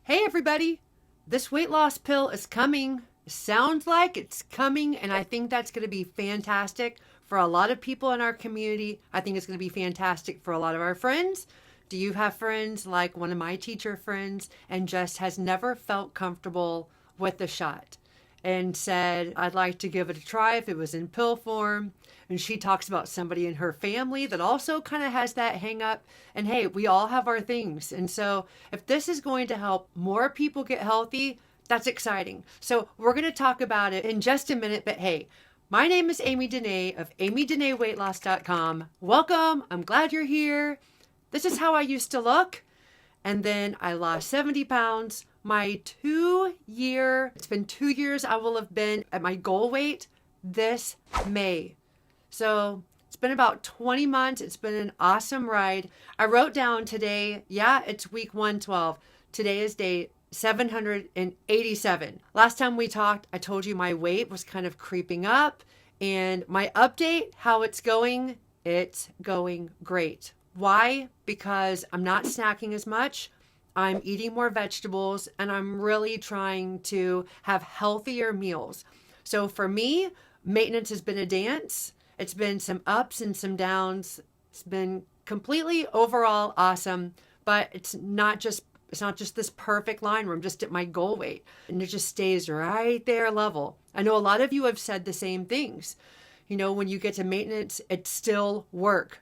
Hey everybody, this weight loss pill is coming. Sounds like it's coming, and I think that's going to be fantastic for a lot of people in our community. I think it's going to be fantastic for a lot of our friends. Do you have friends like one of my teacher friends and just has never felt comfortable with the shot and said, I'd like to give it a try if it was in pill form? And she talks about somebody in her family that also kind of has that hang up. And hey, we all have our things. And so if this is going to help more people get healthy, that's exciting. So we're going to talk about it in just a minute. But hey, my name is Amy Dene of amydeneweightloss.com. Welcome. I'm glad you're here. This is how I used to look. And then I lost 70 pounds. It's been 2 years I will have been at my goal weight this May. So it's been about 20 months. It's been an awesome ride. I wrote down today, it's week 112. Today is day 787. Last time we talked, I told you my weight was kind of creeping up, and my update, how it's going great. Why? Because I'm not snacking as much. I'm eating more vegetables, and I'm really trying to have healthier meals. So for me, maintenance has been a dance. It's been some ups and some downs. It's been completely overall awesome, but it's not just this perfect line where I'm just at my goal weight and it just stays right there level. I know a lot of you have said the same things. You know, when you get to maintenance, it's still work.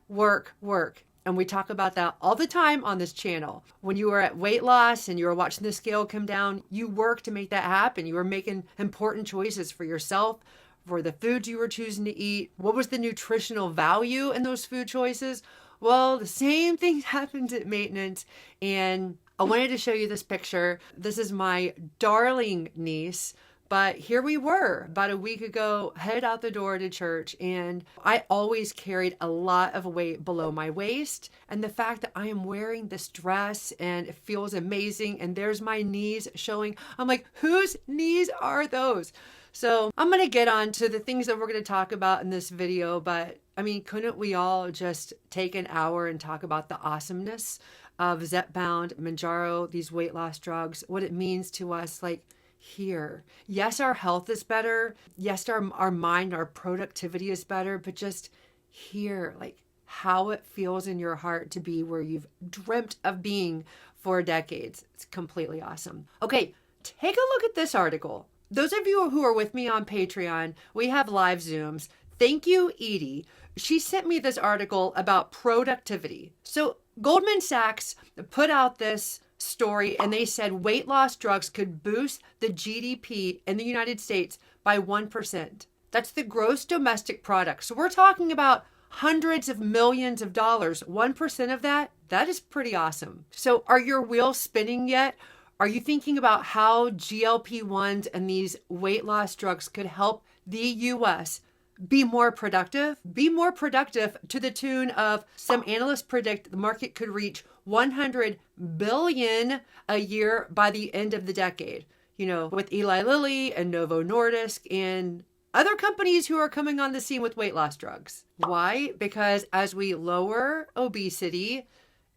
And we talk about that all the time on this channel. When you were at weight loss and you were watching the scale come down, you worked to make that happen. You were making important choices for yourself, for the foods you were choosing to eat. What was the nutritional value in those food choices? Well, the same thing happens at maintenance. And I wanted to show you this picture. This is my darling niece. But here we were about a week ago, headed out the door to church, and I always carried a lot of weight below my waist. And the fact that I am wearing this dress and it feels amazing, and there's my knees showing, I'm like, whose knees are those? So I'm going to get on to the things that we're going to talk about in this video, but I mean, couldn't we all just take an hour and talk about the awesomeness of Zepbound, Mounjaro, these weight loss drugs, what it means to us, like, here. Yes, our health is better. Yes, our mind, our productivity is better, but just here, like how it feels in your heart to be where you've dreamt of being for decades. It's completely awesome. Okay, take a look at this article. Those of you who are with me on Patreon, we have live Zooms. Thank you, Edie. She sent me this article about productivity. So Goldman Sachs put out this story and they said weight loss drugs could boost the GDP in the United States by 1%. That's the gross domestic product. So we're talking about hundreds of millions of dollars. 1% of that is pretty awesome. So are your wheels spinning yet? Are you thinking about how GLP-1s and these weight loss drugs could help the US be more productive? Be more productive to the tune of, some analysts predict the market could reach 100 billion a year by the end of the decade. You know, with Eli Lilly and Novo Nordisk and other companies who are coming on the scene with weight loss drugs. Why? Because as we lower obesity,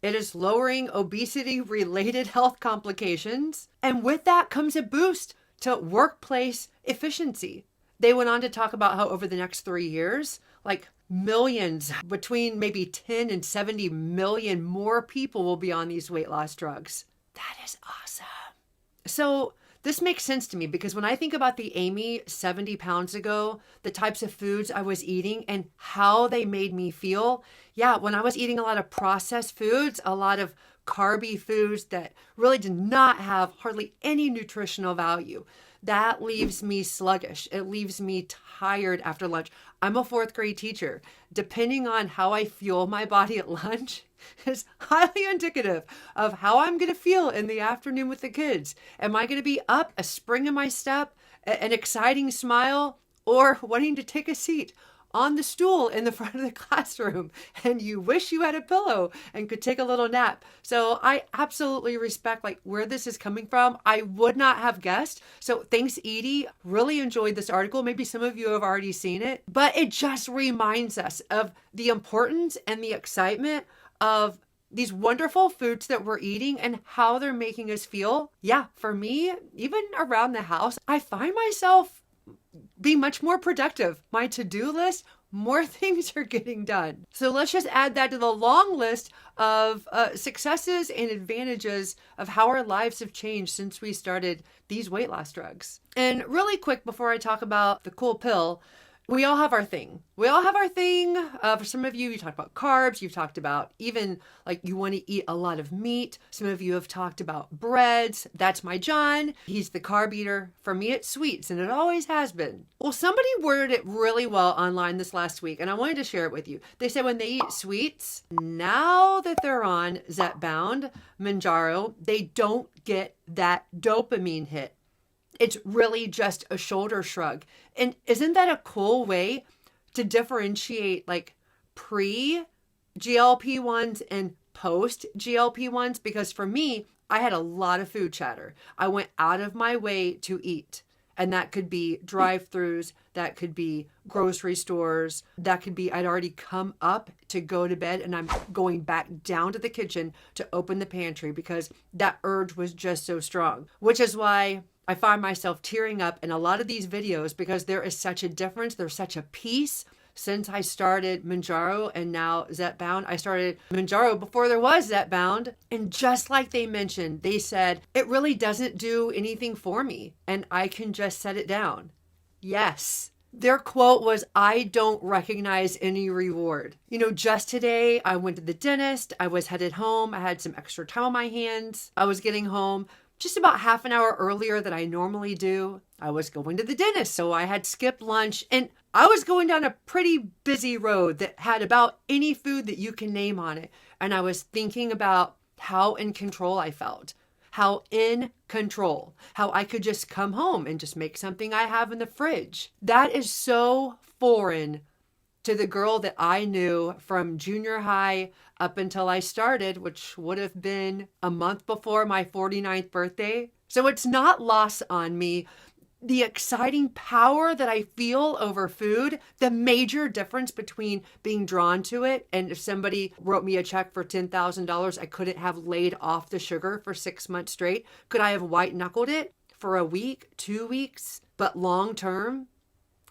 it is lowering obesity-related health complications. And with that comes a boost to workplace efficiency. They went on to talk about how over the next 3 years, like millions, between maybe 10 and 70 million more people will be on these weight loss drugs. That is awesome. So this makes sense to me because when I think about the Amy 70 pounds ago, the types of foods I was eating and how they made me feel, when I was eating a lot of processed foods, a lot of carby foods that really did not have hardly any nutritional value, that leaves me sluggish. It leaves me tired after lunch. I'm a fourth grade teacher. Depending on how I fuel my body at lunch is highly indicative of how I'm going to feel in the afternoon with the kids. Am I going to be up, a spring in my step, an exciting smile, or wanting to take a seat on the stool in the front of the classroom and you wish you had a pillow and could take a little nap? So I absolutely respect like where this is coming from. I would not have guessed. So thanks, Edie. Really enjoyed this article. Maybe some of you have already seen it, but it just reminds us of the importance and the excitement of these wonderful foods that we're eating and how they're making us feel. Yeah, for me, even around the house, I find myself being much more productive. My to-do list, more things are getting done. So let's just add that to the long list of successes and advantages of how our lives have changed since we started these weight loss drugs. And really quick, before I talk about the cool pill, we all have our thing. We all have our thing. For some of you, you talked about carbs. You've talked about even like you want to eat a lot of meat. Some of you have talked about breads. That's my John. He's the carb eater. For me, it's sweets, and it always has been. Well, somebody worded it really well online this last week, and I wanted to share it with you. They said when they eat sweets, now that they're on Zepbound, Mounjaro, they don't get that dopamine hit. It's really just a shoulder shrug. And isn't that a cool way to differentiate like pre-GLP-1s and post-GLP-1s? Because for me, I had a lot of food chatter. I went out of my way to eat. And that could be drive-thrus, that could be grocery stores, that could be I'd already come up to go to bed and I'm going back down to the kitchen to open the pantry because that urge was just so strong, which is why I find myself tearing up in a lot of these videos because there is such a difference. There's such a peace. Since I started Mounjaro and now Zepbound, I started Mounjaro before there was Zepbound. And just like they mentioned, they said, it really doesn't do anything for me and I can just set it down. Yes. Their quote was, I don't recognize any reward. Just today, I went to the dentist. I was headed home. I had some extra time on my hands. I was getting home just about half an hour earlier than I normally do. I was going to the dentist, so I had skipped lunch, and I was going down a pretty busy road that had about any food that you can name on it. And I was thinking about how in control I felt, how in control, how I could just come home and just make something I have in the fridge. That is so foreign to the girl that I knew from junior high up until I started, which would have been a month before my 49th birthday. So it's not lost on me the exciting power that I feel over food, the major difference between being drawn to it. And if somebody wrote me a check for $10,000, I couldn't have laid off the sugar for 6 months straight. Could I have white knuckled it for a week, 2 weeks? But long term,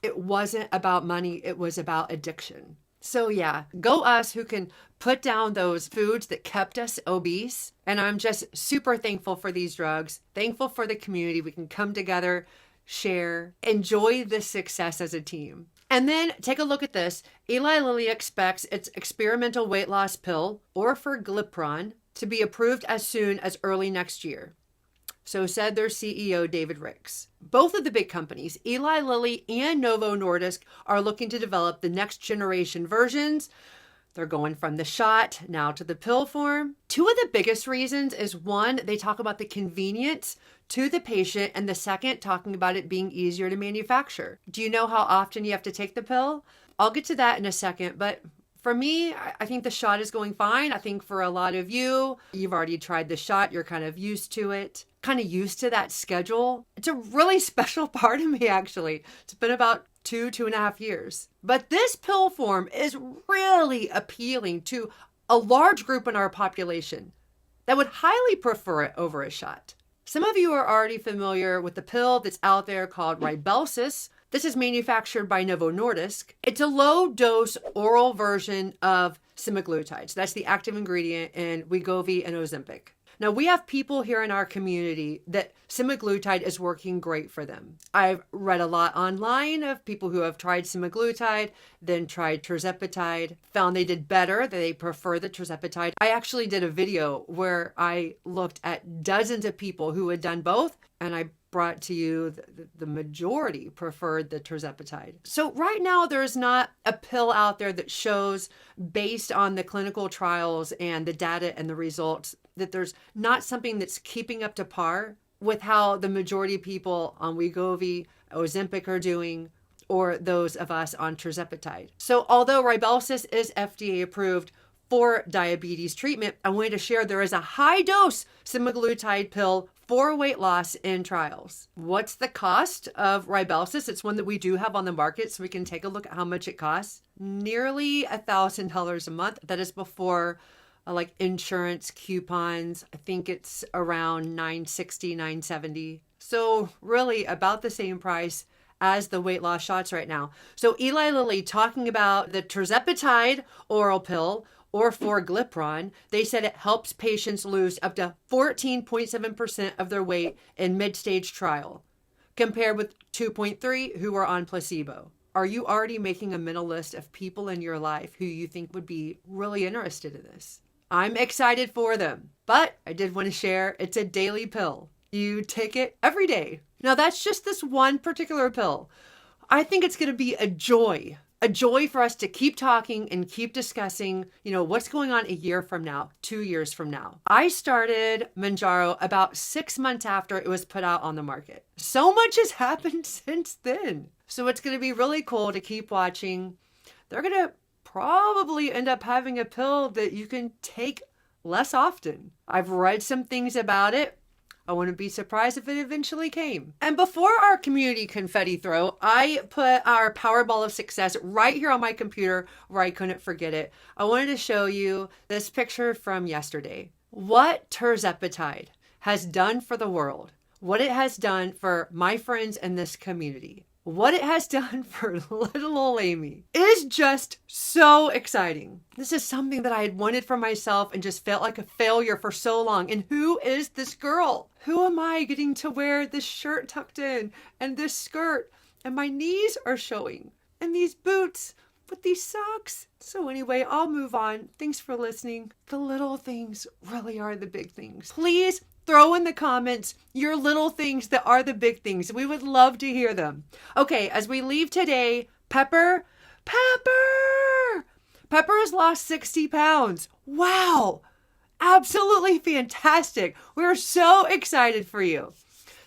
it wasn't about money. It was about addiction. So yeah, go us who can put down those foods that kept us obese. And I'm just super thankful for these drugs, thankful for the community. We can come together, share, enjoy this success as a team. And then take a look at this. Eli Lilly expects its experimental weight loss pill, orforglipron, to be approved as soon as early next year. So said their CEO, David Ricks. Both of the big companies, Eli Lilly and Novo Nordisk, are looking to develop the next generation versions. They're going from the shot now to the pill form. Two of the biggest reasons is one, they talk about the convenience to the patient, and the second, talking about it being easier to manufacture. Do you know how often you have to take the pill? I'll get to that in a second, but for me, I think the shot is going fine. I think for a lot of you, you've already tried the shot. You're kind of used to it, kind of used to that schedule. It's a really special part of me, actually. It's been about 2.5 years. But this pill form is really appealing to a large group in our population that would highly prefer it over a shot. Some of you are already familiar with the pill that's out there called Rybelsus. This is manufactured by Novo Nordisk. It's a low-dose oral version of semaglutide. So that's the active ingredient in Wegovy and Ozempic. Now, we have people here in our community that semaglutide is working great for them. I've read a lot online of people who have tried semaglutide, then tried tirzepatide, found they did better, that they prefer the tirzepatide. I actually did a video where I looked at dozens of people who had done both, and I brought to you the majority preferred the tirzepatide. So right now there's not a pill out there that shows, based on the clinical trials and the data and the results, that there's not something that's keeping up to par with how the majority of people on Wegovy, Ozempic are doing, or those of us on tirzepatide. So although Rybelsus is FDA approved for diabetes treatment, I wanted to share there is a high dose semaglutide pill for weight loss in trials. What's the cost of Rybelsus? It's one that we do have on the market, so we can take a look at how much it costs. Nearly $1,000 a month. That is before like insurance coupons. I think it's around $9.60, $9.70. So really about the same price as the weight loss shots right now. So Eli Lilly talking about the tirzepatide oral pill or forglipron, they said it helps patients lose up to 14.7% of their weight in mid-stage trial, compared with 2.3 who were on placebo. Are you already making a mental list of people in your life who you think would be really interested in this? I'm excited for them, but I did want to share it's a daily pill. You take it every day. Now that's just this one particular pill. I think it's going to be a joy for us to keep talking and keep discussing, what's going on a year from now, 2 years from now. I started Mounjaro about 6 months after it was put out on the market. So much has happened since then. So it's going to be really cool to keep watching. They're going to probably end up having a pill that you can take less often. I've read some things about it. I wouldn't be surprised if it eventually came. And before our community confetti throw, I put our Powerball of Success right here on my computer where I couldn't forget it. I wanted to show you this picture from yesterday. What tirzepatide has done for the world, what it has done for my friends in this community, what it has done for little old Amy is just so exciting. This is something that I had wanted for myself and just felt like a failure for so long. And who is this girl? Who am I getting to wear this shirt tucked in and this skirt? And my knees are showing. And these boots with these socks. So anyway, I'll move on. Thanks for listening. The little things really are the big things. Please throw in the comments your little things that are the big things. We would love to hear them. Okay, as we leave today, Pepper has lost 60 pounds. Wow. Absolutely fantastic. We're so excited for you.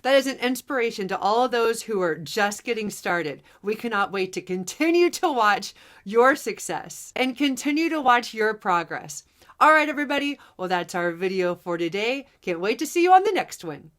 That is an inspiration to all of those who are just getting started. We cannot wait to continue to watch your success and continue to watch your progress. All right, everybody. Well, that's our video for today. Can't wait to see you on the next one.